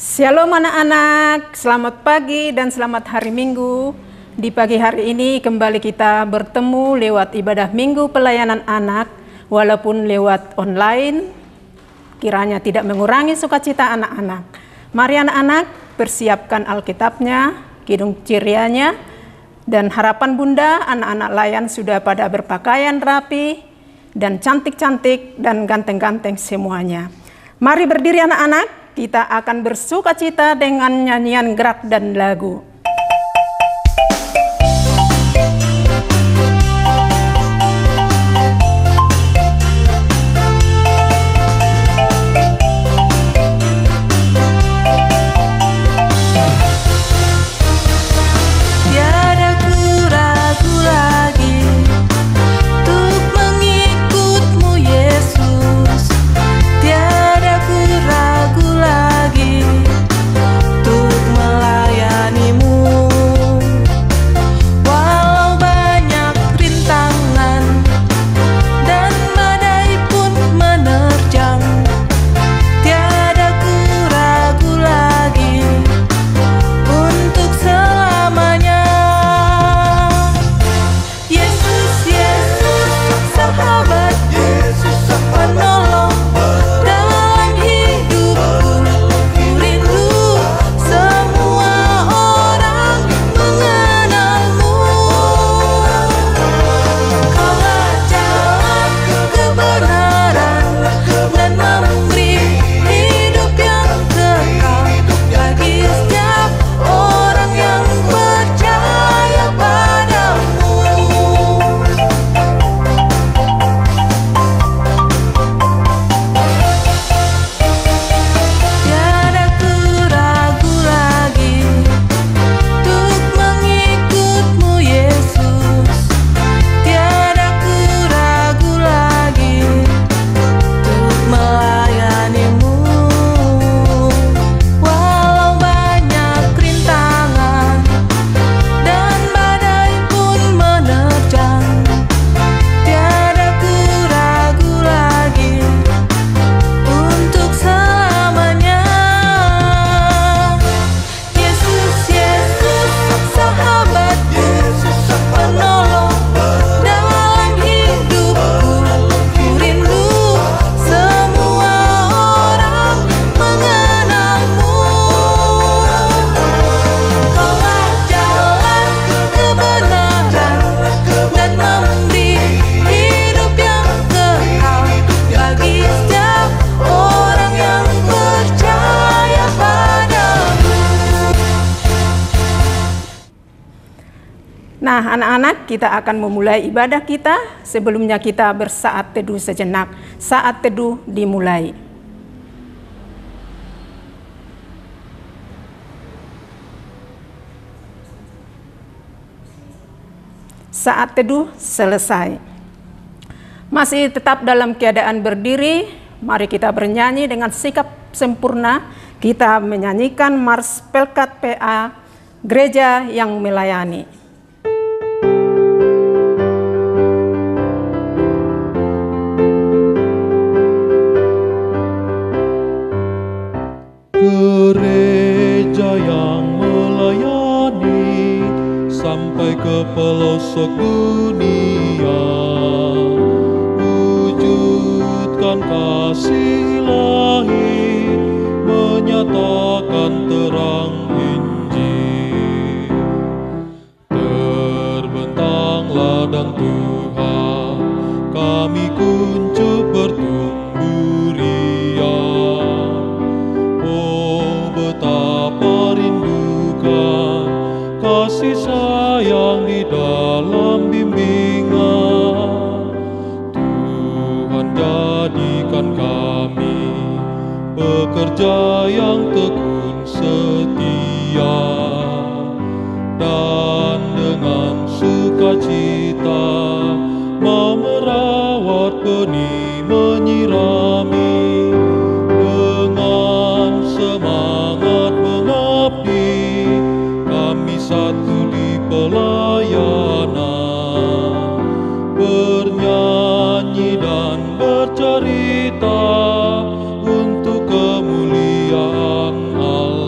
Shalom anak-anak, selamat pagi dan selamat hari Minggu. Di pagi hari ini kembali kita bertemu lewat ibadah Minggu pelayanan anak, walaupun lewat online, kiranya tidak mengurangi sukacita anak-anak. Mari anak-anak persiapkan Alkitabnya, kidung cirianya, dan harapan Bunda, anak-anak layan sudah pada berpakaian rapi dan cantik-cantik dan ganteng-ganteng semuanya. Mari berdiri anak-anak. Kita akan bersukacita dengan nyanyian gerak dan lagu. Nah, anak-anak, kita akan memulai ibadah kita. Sebelumnya kita bersaat teduh sejenak. Saat teduh dimulai. Saat teduh selesai. Masih tetap dalam keadaan berdiri, mari kita bernyanyi dengan sikap sempurna. Kita menyanyikan Mars Pelkat PA, Gereja yang Melayani. Gereja yang melayani sampai ke pelosok dunia, wujudkan kasih ilahi, menyatakan terang Injil. Terbentang ladang Tuhan, kami kuncup bertumbuh riang. Oh, betapa rindukan kasih sayang di dalam bimbingan. Tuhan jadikan kami pekerja yang tekun setia, dan dengan sukacita mau merawat benih, menyirami. Dengan semangat mengabdi, kami satu di pelayanan, bernyanyi dan bercerita untuk kemuliaan Allah.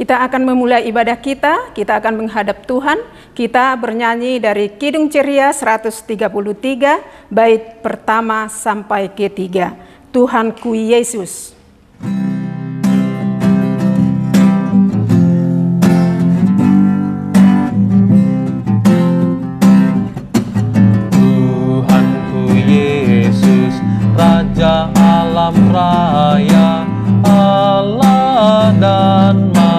Kita akan memulai ibadah kita akan menghadap Tuhan. Kita bernyanyi dari Kidung Ceria 133, bait pertama sampai ketiga. Tuhanku Yesus. Tuhanku Yesus, Raja alam raya, Allah dan manusia.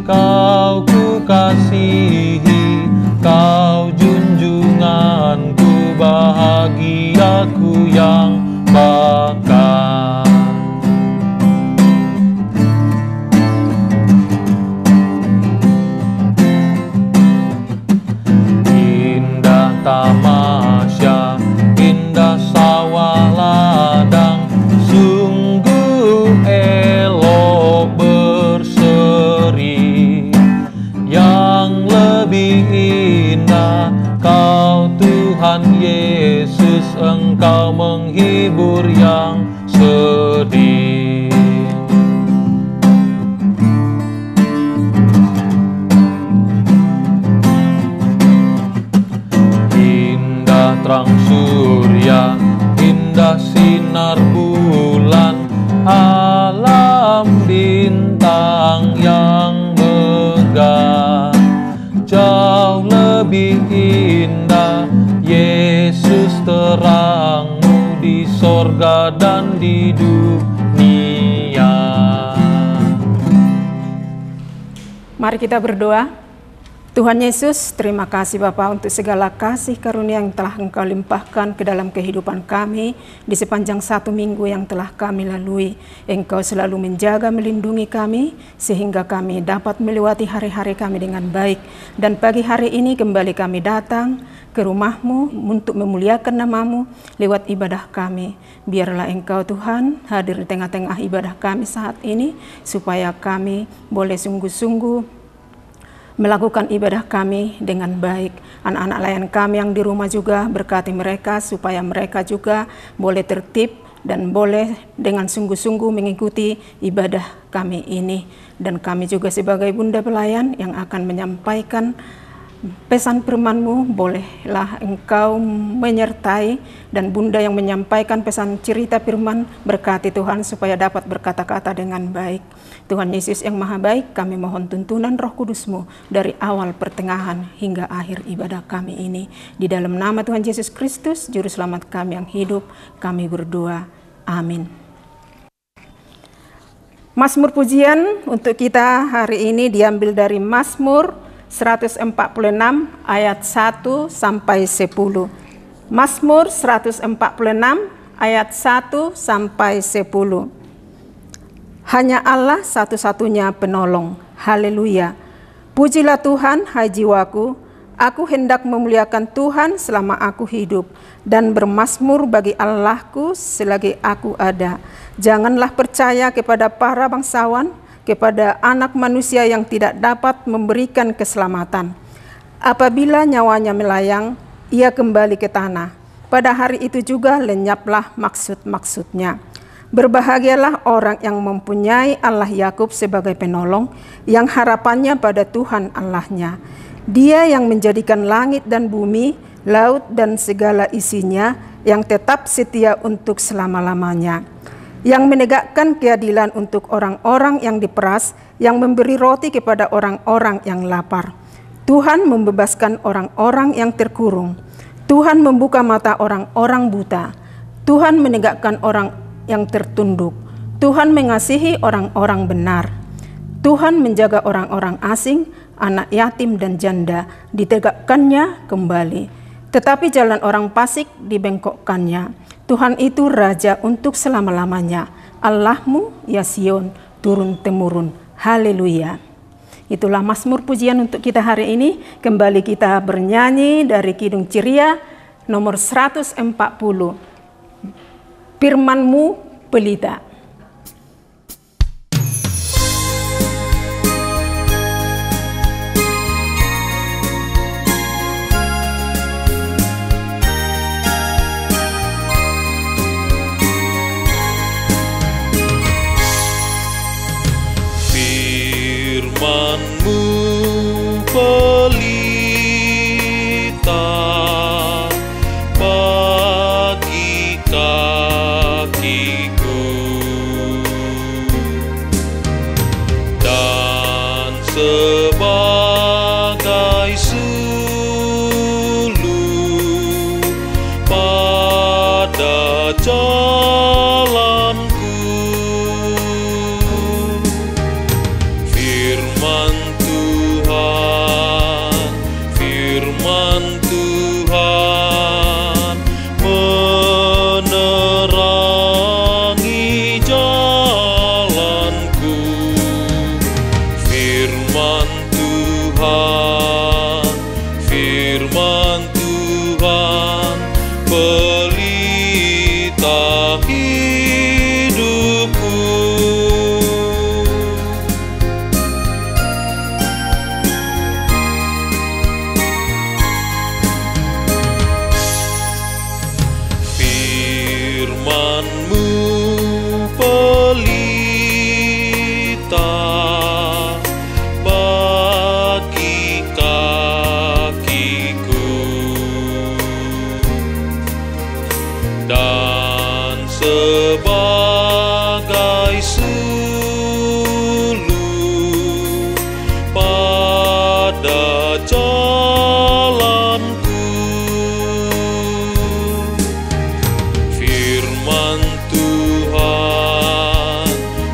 Kau ku kasihi, Kau junjunganku, bahagiaku yang bakal. Indah tamasya, indah sawah ladang, sungguh elok berseri. Yang lebih indah Kau Tuhan Yesus, Engkau menghibur yang sedih. Indah terang surya, indah sinar bulan, alam bintang yang megah. Jauh lebih indah Yesus terangmu di sorga dan di dunia. Mari kita berdoa. Tuhan Yesus, terima kasih Bapa untuk segala kasih karunia yang telah Engkau limpahkan ke dalam kehidupan kami di sepanjang 1 minggu yang telah kami lalui. Engkau selalu menjaga, melindungi kami sehingga kami dapat melewati hari-hari kami dengan baik. Dan pagi hari ini kembali kami datang ke rumah-Mu untuk memuliakan nama-Mu lewat ibadah kami. Biarlah Engkau Tuhan hadir di tengah-tengah ibadah kami saat ini supaya kami boleh sungguh-sungguh melakukan ibadah kami dengan baik. Anak-anak layan kami yang di rumah juga berkati mereka supaya mereka juga boleh tertib dan boleh dengan sungguh-sungguh mengikuti ibadah kami ini. Dan kami juga sebagai bunda pelayan yang akan menyampaikan pesan firman-Mu, bolehlah Engkau menyertai dan bunda yang menyampaikan pesan cerita firman, berkati Tuhan supaya dapat berkata-kata dengan baik. Tuhan Yesus yang Maha Baik, kami mohon tuntunan Roh Kudus-Mu dari awal, pertengahan, hingga akhir ibadah kami ini. Di dalam nama Tuhan Yesus Kristus, Juru Selamat kami yang hidup, kami berdoa. Amin. Mazmur pujian untuk kita hari ini diambil dari Mazmur 146 ayat 1 sampai 10. Mazmur 146 ayat 1 sampai 10. Hanya Allah satu-satunya penolong. Haleluya. Pujilah Tuhan, hai jiwaku. Aku hendak memuliakan Tuhan selama aku hidup dan bermazmur bagi Allahku selagi aku ada. Janganlah percaya kepada para bangsawan, kepada anak manusia yang tidak dapat memberikan keselamatan. Apabila nyawanya melayang, ia kembali ke tanah. Pada hari itu juga lenyaplah maksud-maksudnya. Berbahagialah orang yang mempunyai Allah Yakub sebagai penolong, yang harapannya pada Tuhan Allahnya. Dia yang menjadikan langit dan bumi, laut dan segala isinya, yang tetap setia untuk selama-lamanya. Yang menegakkan keadilan untuk orang-orang yang diperas, yang memberi roti kepada orang-orang yang lapar. Tuhan membebaskan orang-orang yang terkurung. Tuhan membuka mata orang-orang buta. Tuhan menegakkan orang yang tertunduk. Tuhan mengasihi orang-orang benar. Tuhan menjaga orang-orang asing, anak yatim dan janda, ditegakkannya kembali. Tetapi jalan orang fasik dibengkokkannya. Tuhan itu Raja untuk selama-lamanya. Allahmu, ya Sion, turun-temurun. Haleluya. Itulah Mazmur pujian untuk kita hari ini. Kembali kita bernyanyi dari Kidung Ceria nomor 140. Firman-Mu pelita. hidupku. Firman-Mu pelita bagi kakiku, dan sebagai suluh pada jalanku.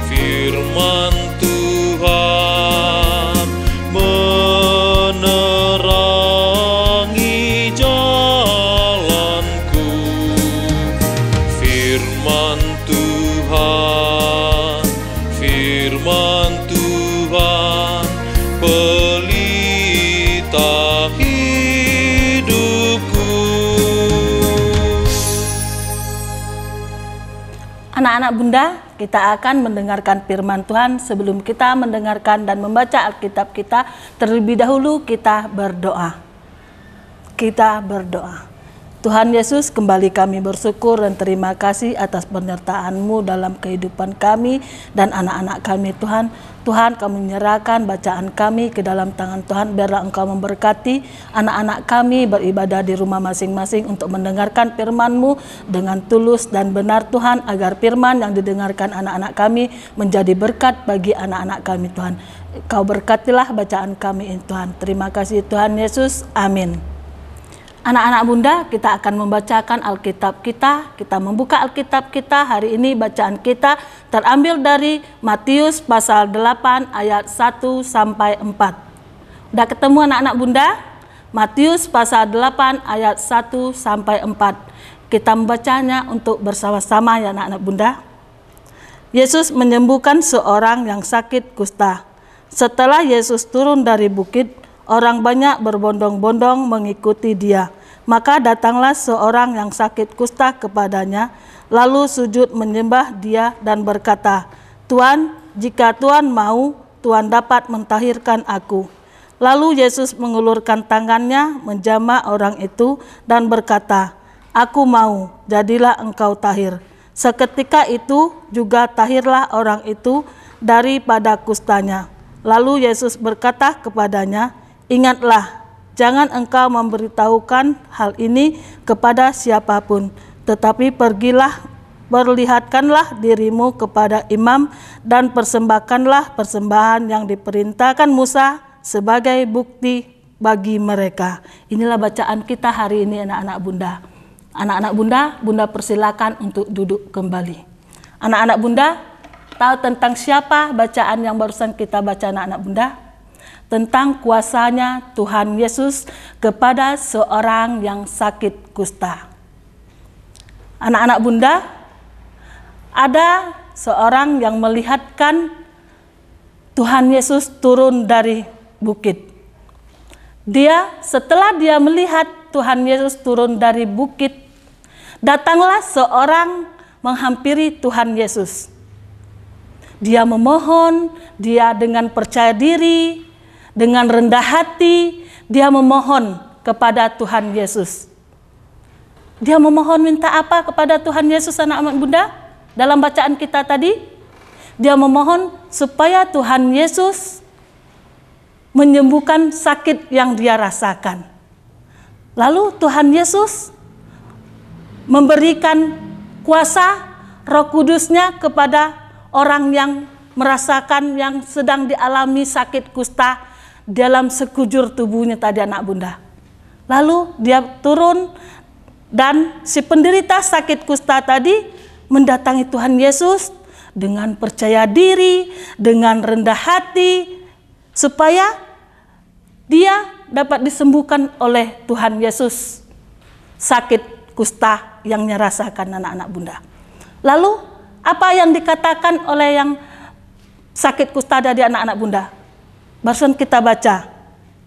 Firman Tuhan menerangi jalanku. Firman Tuhan pelita hidupku. Anak-anak Bunda, kita akan mendengarkan firman Tuhan. Sebelum kita mendengarkan dan membaca Alkitab kita, terlebih dahulu kita berdoa. Kita berdoa. Tuhan Yesus, kembali kami bersyukur dan terima kasih atas penyertaan-Mu dalam kehidupan kami dan anak-anak kami Tuhan. Tuhan, kami menyerahkan bacaan kami ke dalam tangan Tuhan. Biarlah Engkau memberkati anak-anak kami beribadah di rumah masing-masing untuk mendengarkan firman-Mu dengan tulus dan benar Tuhan, agar firman yang didengarkan anak-anak kami menjadi berkat bagi anak-anak kami Tuhan. Kau berkatilah bacaan kami ini Tuhan. Terima kasih Tuhan Yesus. Amin. Anak-anak Bunda, kita akan membacakan Alkitab kita. Kita membuka Alkitab kita. Hari ini bacaan kita terambil dari Matius pasal 8 ayat 1 sampai 4. Udah ketemu anak-anak Bunda? Matius pasal 8 ayat 1 sampai 4. Kita membacanya untuk bersama-sama ya anak-anak Bunda. Yesus menyembuhkan seorang yang sakit kusta. Setelah Yesus turun dari bukit, orang banyak berbondong-bondong mengikuti dia. Maka datanglah seorang yang sakit kusta kepadanya, lalu sujud menyembah dia dan berkata, "Tuan, jika Tuan mau, Tuan dapat mentahirkan aku." Lalu Yesus mengulurkan tangannya, menjamah orang itu dan berkata, "Aku mau, jadilah engkau tahir." Seketika itu juga tahirlah orang itu daripada kustanya. Lalu Yesus berkata kepadanya, "Ingatlah, jangan engkau memberitahukan hal ini kepada siapapun, tetapi pergilah, perlihatkanlah dirimu kepada imam dan persembahkanlah persembahan yang diperintahkan Musa sebagai bukti bagi mereka." Inilah bacaan kita hari ini anak-anak Bunda. Anak-anak Bunda, Bunda persilakan untuk duduk kembali. Anak-anak Bunda, tahu tentang siapa bacaan yang barusan kita baca anak-anak Bunda? Tentang kuasanya Tuhan Yesus kepada seorang yang sakit kusta. Anak-anak Bunda, ada seorang yang melihatkan Tuhan Yesus turun dari bukit. Setelah dia melihat Tuhan Yesus turun dari bukit, datanglah seorang menghampiri Tuhan Yesus. Dia memohon, dia dengan percaya diri, dengan rendah hati, dia memohon kepada Tuhan Yesus. Dia memohon minta apa kepada Tuhan Yesus anak-anak Bunda? Dalam bacaan kita tadi, dia memohon supaya Tuhan Yesus menyembuhkan sakit yang dia rasakan. Lalu Tuhan Yesus memberikan kuasa Roh Kudus-Nya kepada orang yang merasakan, yang sedang dialami sakit kusta dalam sekujur tubuhnya tadi anak Bunda. Lalu dia turun dan si penderita sakit kusta tadi mendatangi Tuhan Yesus dengan percaya diri, dengan rendah hati, supaya dia dapat disembuhkan oleh Tuhan Yesus sakit kusta yang dirasakan anak-anak Bunda. Lalu apa yang dikatakan oleh yang sakit kusta dari anak-anak Bunda? Barusan kita baca,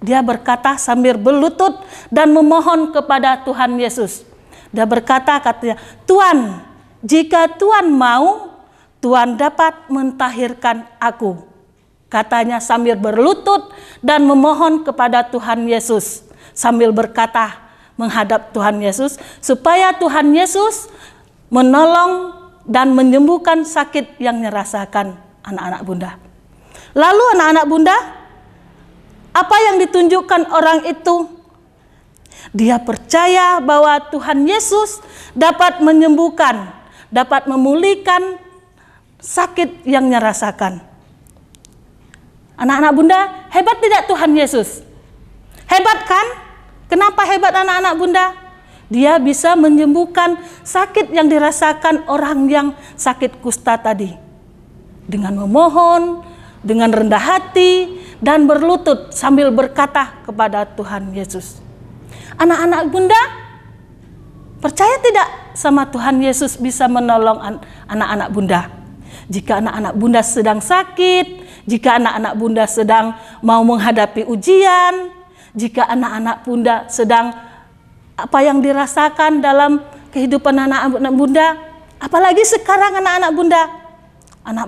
dia berkata sambil berlutut dan memohon kepada Tuhan Yesus. Dia berkata katanya, "Tuan, jika Tuhan mau, Tuhan dapat mentahirkan aku. Katanya sambil berlutut dan memohon kepada Tuhan Yesus. Sambil berkata menghadap Tuhan Yesus, supaya Tuhan Yesus menolong dan menyembuhkan sakit yang dirasakan anak-anak bunda. Lalu anak-anak bunda, apa yang ditunjukkan orang itu? Dia percaya bahwa Tuhan Yesus dapat menyembuhkan, dapat memulihkan sakit yang dirasakan. Anak-anak bunda, hebat tidak Tuhan Yesus? Hebat kan? Kenapa hebat anak-anak bunda? Dia bisa menyembuhkan sakit yang dirasakan orang yang sakit kusta tadi. Dengan memohon, dengan rendah hati, dan berlutut sambil berkata kepada Tuhan Yesus. Anak-anak bunda, percaya tidak sama Tuhan Yesus bisa menolong anak-anak bunda? Jika anak-anak bunda sedang sakit, jika anak-anak bunda sedang mau menghadapi ujian, jika anak-anak bunda sedang apa yang dirasakan dalam kehidupan anak-anak bunda, apalagi sekarang anak-anak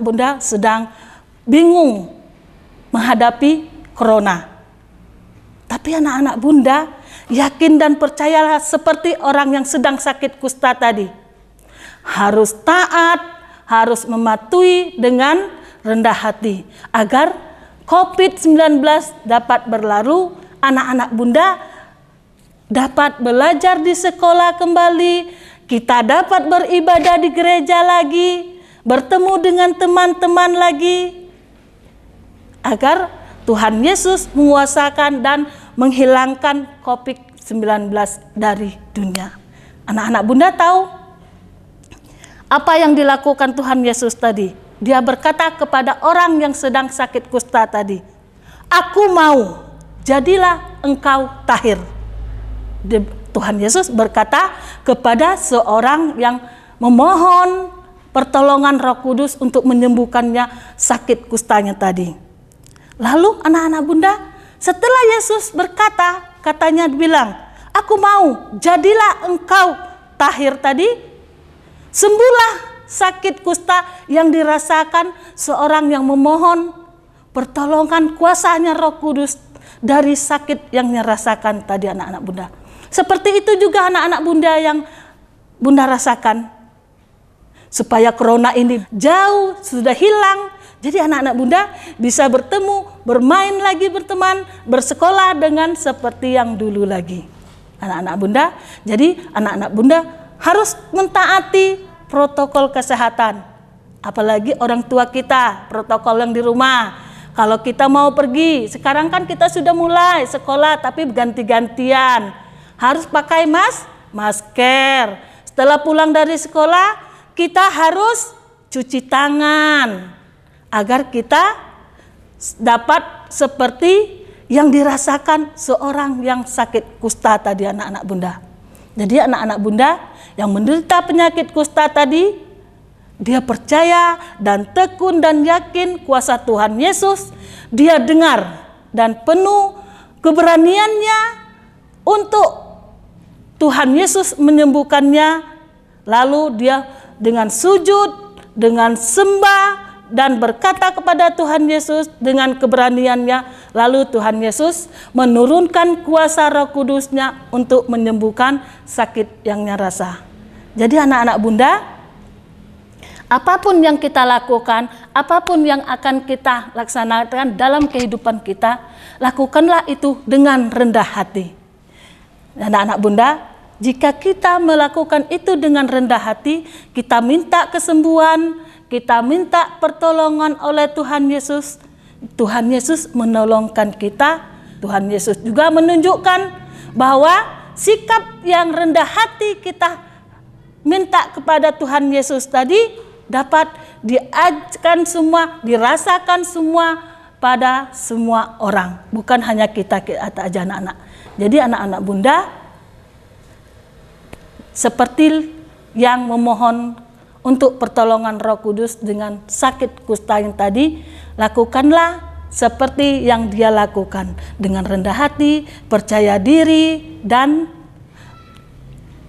bunda sedang bingung menghadapi corona. Tapi anak-anak bunda yakin dan percayalah seperti orang yang sedang sakit kusta tadi. Harus taat, harus mematuhi dengan rendah hati agar COVID-19 dapat berlalu, anak-anak bunda dapat belajar di sekolah kembali, kita dapat beribadah di gereja lagi, bertemu dengan teman-teman lagi, agar Tuhan Yesus menguasakan dan menghilangkan COVID-19 dari dunia. Anak-anak bunda tahu apa yang dilakukan Tuhan Yesus tadi? Dia berkata kepada orang yang sedang sakit kusta tadi, "Aku mau, jadilah engkau tahir." Tuhan Yesus berkata kepada seorang yang memohon pertolongan Roh Kudus untuk menyembuhkannya sakit kustanya tadi. Lalu anak-anak bunda, setelah Yesus berkata, katanya bilang, "Aku mau, jadilah engkau tahir" tadi, sembuhlah sakit kusta yang dirasakan seorang yang memohon pertolongan kuasanya Roh Kudus dari sakit yang dirasakan tadi anak-anak bunda. Seperti itu juga anak-anak bunda yang bunda rasakan. Supaya corona ini jauh sudah hilang, jadi anak-anak bunda bisa bertemu, bermain lagi, berteman, bersekolah dengan seperti yang dulu lagi. Anak-anak bunda, jadi anak-anak bunda harus mentaati protokol kesehatan. Apalagi orang tua kita, protokol yang di rumah. Kalau kita mau pergi, sekarang kan kita sudah mulai sekolah tapi ganti-gantian. Harus pakai masker. Setelah pulang dari sekolah, kita harus cuci tangan agar kita dapat seperti yang dirasakan seorang yang sakit kusta tadi anak-anak bunda. Jadi anak-anak bunda yang menderita penyakit kusta tadi, dia percaya dan tekun dan yakin kuasa Tuhan Yesus. Dia dengar dan penuh keberaniannya untuk Tuhan Yesus menyembuhkannya. Lalu dia dengan sujud, dengan sembah dan berkata kepada Tuhan Yesus dengan keberaniannya. Lalu Tuhan Yesus menurunkan kuasa Roh Kudusnya untuk menyembuhkan sakit yang nyarasa. Jadi anak-anak bunda, apapun yang kita lakukan, apapun yang akan kita laksanakan dalam kehidupan kita, lakukanlah itu dengan rendah hati. Anak-anak bunda, jika kita melakukan itu dengan rendah hati, kita minta kesembuhan, kita minta pertolongan oleh Tuhan Yesus. Tuhan Yesus menolongkan kita. Tuhan Yesus juga menunjukkan bahwa sikap yang rendah hati kita minta kepada Tuhan Yesus tadi dapat diajarkan semua, dirasakan semua pada semua orang, bukan hanya kita aja anak-anak. Jadi anak-anak bunda seperti yang memohon untuk pertolongan Roh Kudus dengan sakit kusta yang tadi, lakukanlah seperti yang dia lakukan dengan rendah hati, percaya diri dan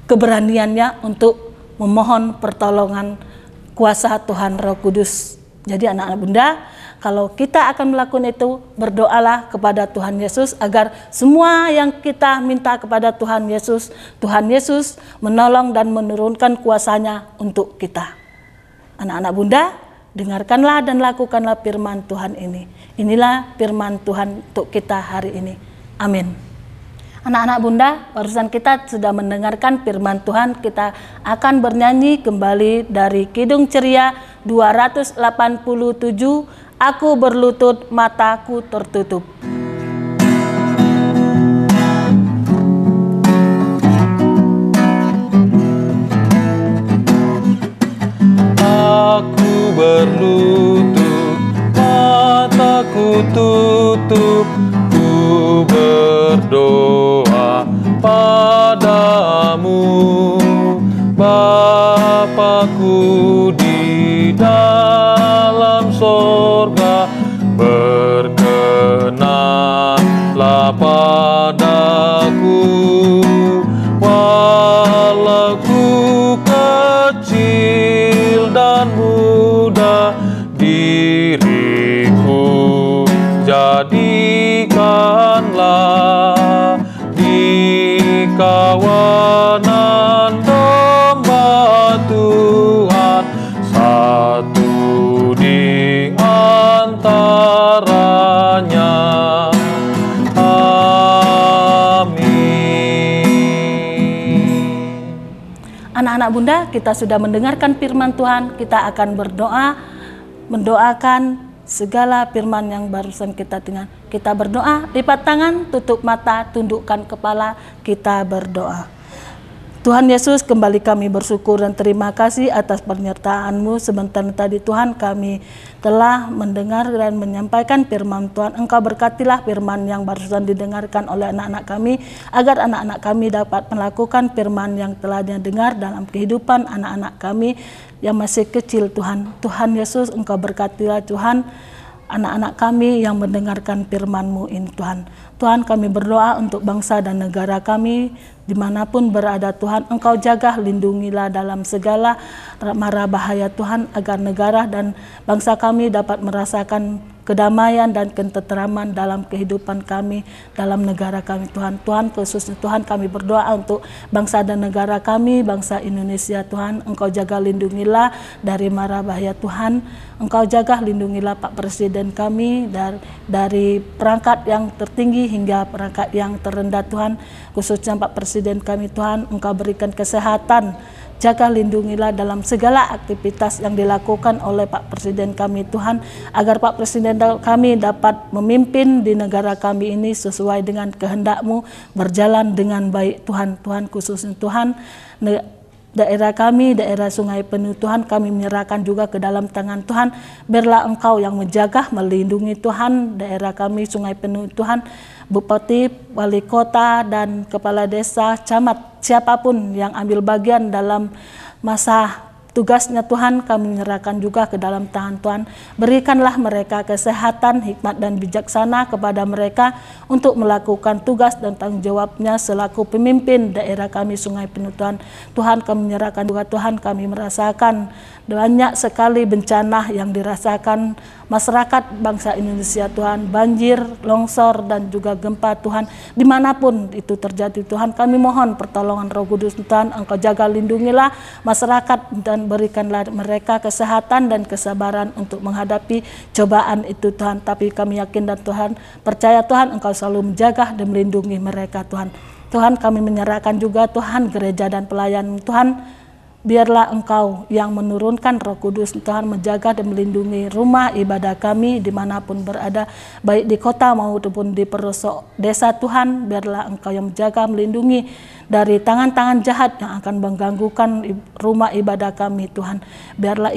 keberaniannya untuk memohon pertolongan kuasa Tuhan Roh Kudus. Jadi anak-anak Bunda, kalau kita akan melakukan itu, berdoalah kepada Tuhan Yesus agar semua yang kita minta kepada Tuhan Yesus menolong dan menurunkan kuasanya untuk kita. Anak-anak Bunda, dengarkanlah dan lakukanlah firman Tuhan ini. Inilah firman Tuhan untuk kita hari ini. Amin. Anak-anak Bunda, barusan kita sudah mendengarkan firman Tuhan. Kita akan bernyanyi kembali dari Kidung Ceria 287, Aku berlutut, mataku tertutup. Aku berlutut, mataku tutup, ku berdoa padamu, Bapakku di dalam sorga, berkenanlah padaku, walau ku kecil dan muda, diriku jadikanlah di kawanan domba Tuhan, satu di antaranya. Amin. Anak-anak Bunda, kita sudah mendengarkan firman Tuhan. Kita akan berdoa, mendoakan segala firman yang barusan kita dengar. Kita berdoa, lipat tangan, tutup mata, tundukkan kepala, kita berdoa. Tuhan Yesus, kembali kami bersyukur dan terima kasih atas penyertaan-Mu. Sebentar tadi Tuhan, kami telah mendengar dan menyampaikan firman Tuhan. Engkau berkatilah firman yang barusan didengarkan oleh anak-anak kami, agar anak-anak kami dapat melakukan firman yang telah didengar dalam kehidupan anak-anak kami yang masih kecil. Tuhan Yesus, Engkau berkatilah Tuhan anak-anak kami yang mendengarkan firman-Mu ini Tuhan. Tuhan, kami berdoa untuk bangsa dan negara kami dimanapun berada Tuhan. Engkau jaga, lindungilah dalam segala mara bahaya Tuhan, agar negara dan bangsa kami dapat merasakan kedamaian dan ketenteraman dalam kehidupan kami, dalam negara kami Tuhan. Tuhan, khususnya Tuhan, kami berdoa untuk bangsa dan negara kami, bangsa Indonesia Tuhan. Engkau jaga, lindungilah dari mara bahaya Tuhan. Engkau jaga, lindungilah Pak Presiden kami dari perangkat yang tertinggi hingga perangkat yang terendah Tuhan. Khususnya Pak Presiden kami Tuhan, Engkau berikan kesehatan, jaga, lindungilah dalam segala aktivitas yang dilakukan oleh Pak Presiden kami Tuhan, agar Pak Presiden kami dapat memimpin di negara kami ini sesuai dengan kehendak-Mu, berjalan dengan baik Tuhan. Tuhan, khususnya Tuhan, daerah kami, daerah Sungai Penuh Tuhan, kami menyerahkan juga ke dalam tangan Tuhan. Biarlah Engkau yang menjaga, melindungi Tuhan daerah kami Sungai Penuh Tuhan. Bupati, wali kota, dan kepala desa, camat, siapapun yang ambil bagian dalam masa tugasnya Tuhan, kami menyerahkan juga ke dalam tangan Tuhan. Berikanlah mereka kesehatan, hikmat, dan bijaksana kepada mereka untuk melakukan tugas dan tanggung jawabnya selaku pemimpin daerah kami Sungai Penuh Tuhan. Tuhan, kami menyerahkan juga Tuhan, kami merasakan banyak sekali bencana yang dirasakan masyarakat bangsa Indonesia Tuhan, banjir, longsor, dan juga gempa Tuhan. Dimanapun itu terjadi Tuhan, kami mohon pertolongan Roh Kudus Tuhan. Engkau jaga, lindungilah masyarakat dan berikanlah mereka kesehatan dan kesabaran untuk menghadapi cobaan itu Tuhan. Tapi kami yakin dan Tuhan percaya Tuhan, Engkau selalu menjaga dan melindungi mereka Tuhan. Tuhan, kami menyerahkan juga Tuhan gereja dan pelayan Tuhan. Biarlah Engkau yang menurunkan Roh Kudus Tuhan, menjaga dan melindungi rumah ibadah kami dimanapun berada, baik di kota maupun di pelosok desa Tuhan. Biarlah Engkau yang menjaga, melindungi dari tangan-tangan jahat yang akan mengganggukan rumah ibadah kami Tuhan. Biarlah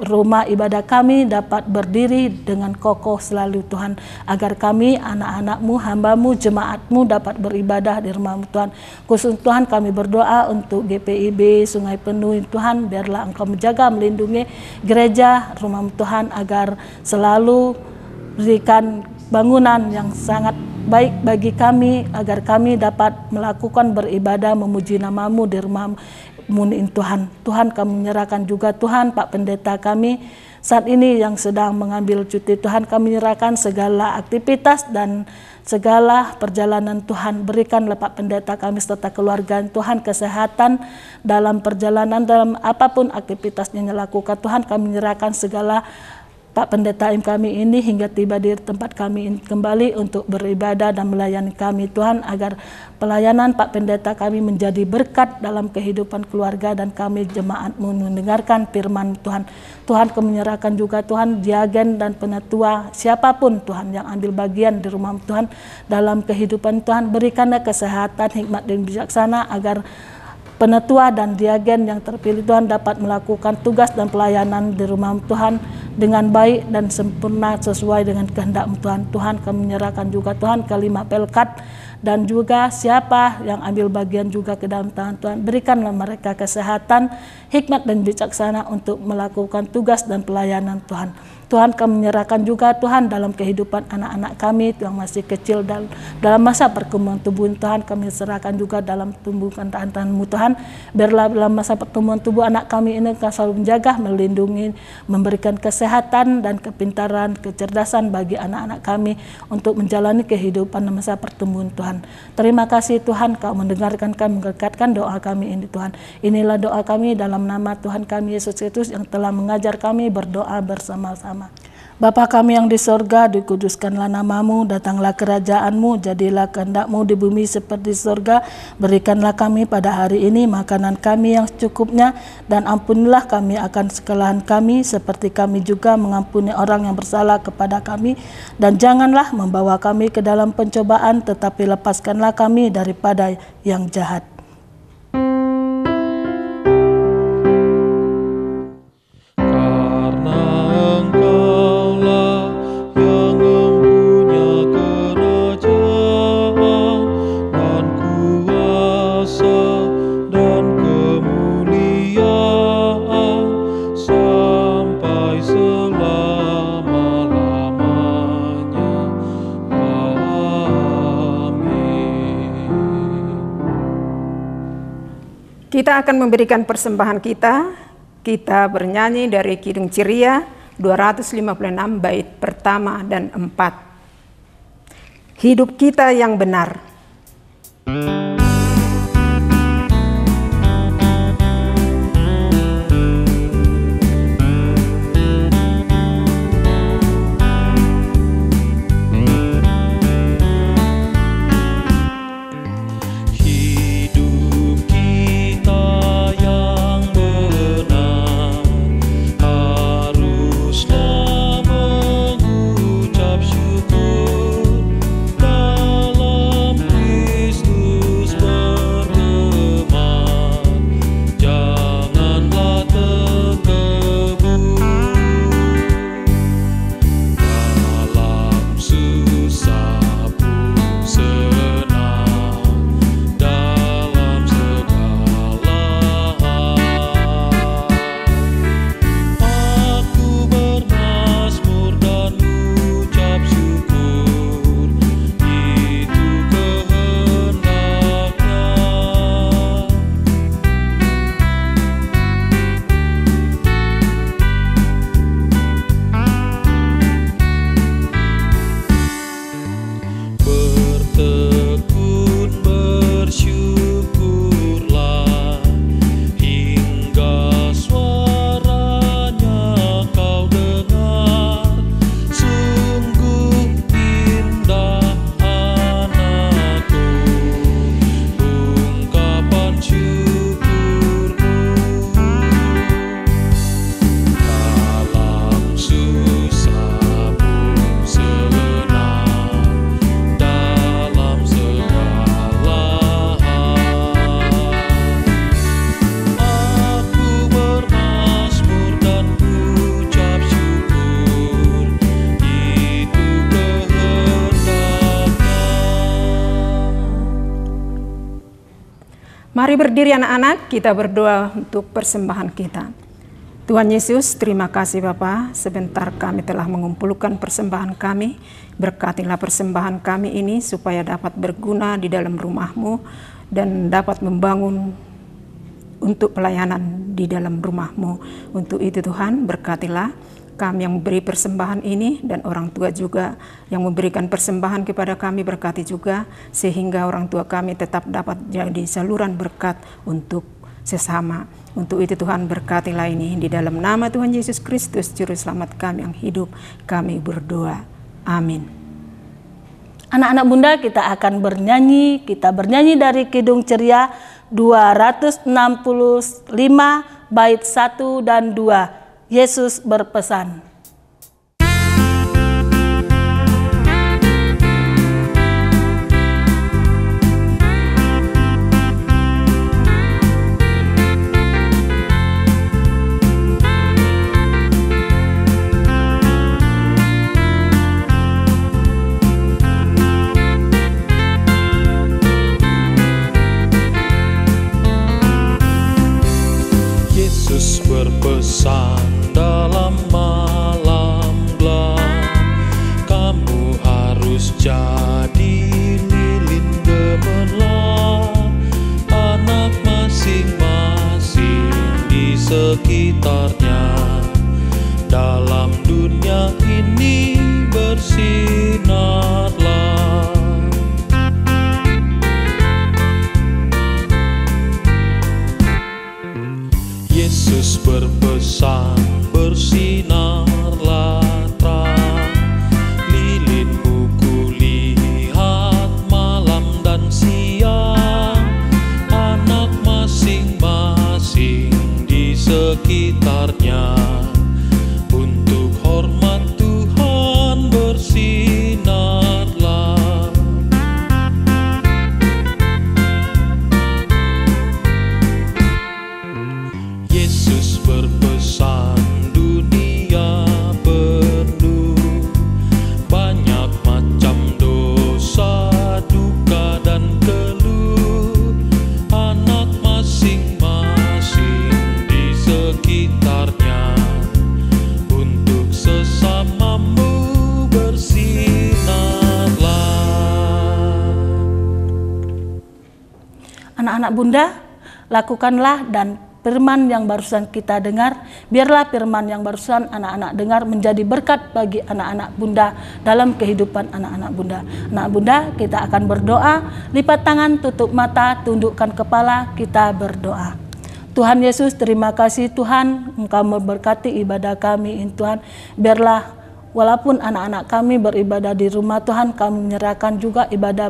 rumah ibadah kami dapat berdiri dengan kokoh selalu Tuhan, agar kami anak-anak-Mu, hamba-Mu, jemaat-Mu dapat beribadah di rumah-Mu Tuhan. Khusus Tuhan, kami berdoa untuk GPIB Sungai Penuh Tuhan. Biarlah Engkau menjaga, melindungi gereja, rumah Tuhan, agar selalu berikan bangunan yang sangat baik bagi kami, agar kami dapat melakukan beribadah, memuji nama-Mu di rumah muniin Tuhan. Tuhan kami menyerahkan juga Tuhan Pak Pendeta kami saat ini yang sedang mengambil cuti. Tuhan kami menyerahkan segala aktivitas dan segala perjalanan Tuhan. Berikanlah Pak Pendeta kami serta keluarga Tuhan kesehatan dalam perjalanan, dalam apapun aktivitasnya yang dilakukan. Tuhan kami menyerahkan segala Pak Pendeta kami ini hingga tiba di tempat kami kembali untuk beribadah dan melayani kami. Tuhan, agar pelayanan Pak Pendeta kami menjadi berkat dalam kehidupan keluarga dan kami jemaat-Mu mendengarkan firman Tuhan. Tuhan kami menyerahkan juga Tuhan diagen dan penatua siapapun Tuhan yang ambil bagian di rumah Tuhan dalam kehidupan Tuhan. Berikanlah kesehatan, hikmat dan bijaksana agar penatua dan diagen yang terpilih Tuhan dapat melakukan tugas dan pelayanan di rumah Tuhan dengan baik dan sempurna sesuai dengan kehendak Tuhan. Tuhan kami menyerahkan juga Tuhan kelima pelkat dan juga siapa yang ambil bagian juga ke dalam tangan Tuhan. Berikanlah mereka kesehatan, hikmat dan bijaksana untuk melakukan tugas dan pelayanan Tuhan. Tuhan kami menyerahkan juga Tuhan dalam kehidupan anak-anak kami yang masih kecil dan dalam masa perkembangan tubuh Tuhan, kami serahkan juga dalam tumbuhan Tuhan-Mu Tuhan. Biarlah dalam masa pertumbuhan tubuh anak kami ini Kau selalu menjaga, melindungi, memberikan kesehatan dan kepintaran, kecerdasan bagi anak-anak kami untuk menjalani kehidupan masa pertumbuhan Tuhan. Terima kasih Tuhan Kau mendengarkan kami, memberkatkan doa kami ini Tuhan. Inilah doa kami dalam nama Tuhan kami Yesus Kristus yang telah mengajar kami berdoa bersama-sama. Bapa kami yang di sorga, dikuduskanlah namamu, datanglah kerajaan-Mu, jadilah kehendak-Mu di bumi seperti sorga. Berikanlah kami pada hari ini makanan kami yang secukupnya, dan ampunilah kami akan kesalahan kami, seperti kami juga mengampuni orang yang bersalah kepada kami. Dan janganlah membawa kami ke dalam pencobaan, tetapi lepaskanlah kami daripada yang jahat. Kita akan memberikan persembahan kita. Kita bernyanyi dari Kidung Ceria 256 bait pertama dan 4. Hidup kita yang benar. Mari berdiri anak-anak, kita berdoa untuk persembahan kita. Tuhan Yesus, terima kasih Bapa, sebentar kami telah mengumpulkan persembahan kami. Berkatilah persembahan kami ini supaya dapat berguna di dalam rumah-Mu dan dapat membangun untuk pelayanan di dalam rumah-Mu. Untuk itu Tuhan, berkatilah kami yang memberi persembahan ini dan orang tua juga yang memberikan persembahan kepada kami, berkati juga sehingga orang tua kami tetap dapat jadi saluran berkat untuk sesama. Untuk itu Tuhan, berkatilah ini di dalam nama Tuhan Yesus Kristus Juru Selamat kami yang hidup, kami berdoa. Amin. Anak-anak Bunda, kita akan bernyanyi. Kita bernyanyi dari Kidung Ceria 265 bait 1 dan 2. Yesus berpesan. Berpesan dalam malam gelap, kamu harus jadi lilin gemerlap, anak masing-masing di sekitarnya, dalam dunia ini bersinarlah. Yesus berpesan, bersinarlah terang, lilinmu kulihat malam dan siang, anak masing-masing di sekitarnya, untuk hormat Tuhan bersinarlah. Yesus berpesan, dunia penuh banyak macam dosa, duka dan keluh, anak masing-masing di sekitarnya, untuk sesamamu bersinarlah. Anak-anak Bunda, lakukanlah dan firman yang barusan kita dengar, biarlah firman yang barusan anak-anak dengar menjadi berkat bagi anak-anak Bunda dalam kehidupan anak-anak Bunda. Anak Bunda, kita akan berdoa, lipat tangan, tutup mata, tundukkan kepala, kita berdoa. Tuhan Yesus, terima kasih Tuhan, Engkau memberkati ibadah kami Tuhan. Biarlah walaupun anak-anak kami beribadah di rumah Tuhan, kami menyerahkan juga ibadah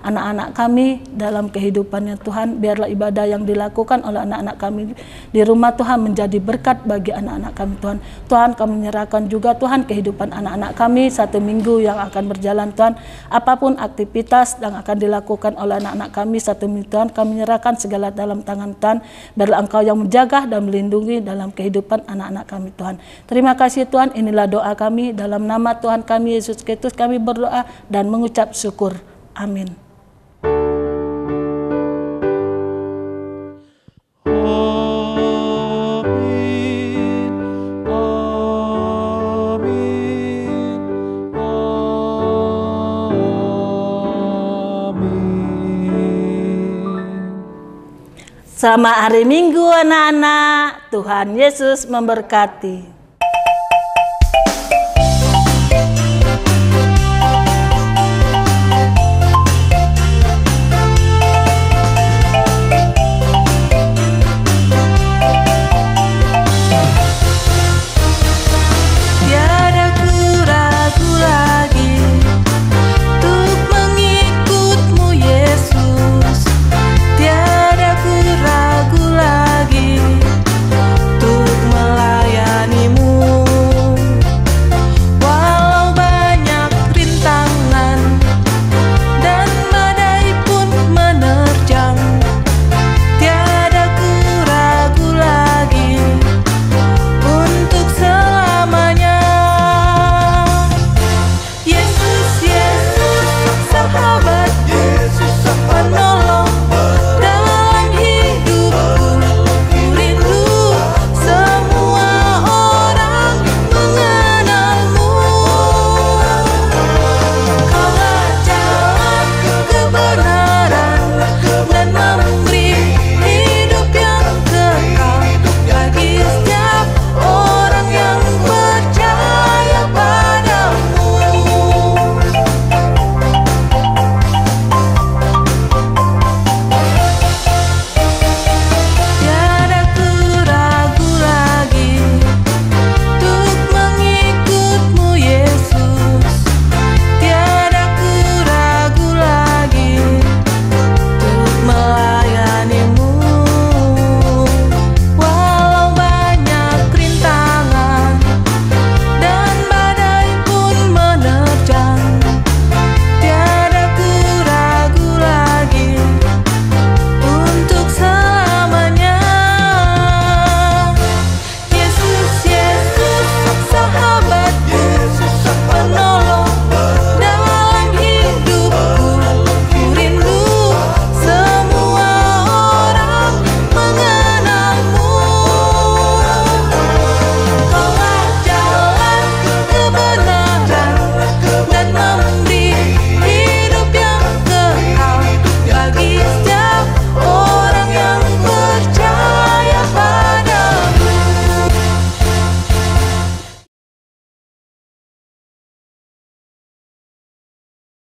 anak-anak kami dalam kehidupannya Tuhan. Biarlah ibadah yang dilakukan oleh anak-anak kami di rumah Tuhan menjadi berkat bagi anak-anak kami Tuhan. Tuhan, kami menyerahkan juga Tuhan kehidupan anak-anak kami satu minggu yang akan berjalan Tuhan. Apapun aktivitas yang akan dilakukan oleh anak-anak kami satu minggu Tuhan, kami menyerahkan segala dalam tangan Tuhan. Biarlah Engkau yang menjaga dan melindungi dalam kehidupan anak-anak kami Tuhan. Terima kasih Tuhan, inilah doa kami. Dalam nama Tuhan kami Yesus Kristus kami berdoa dan mengucap syukur. Amin. Selamat hari Minggu anak-anak. Tuhan Yesus memberkati.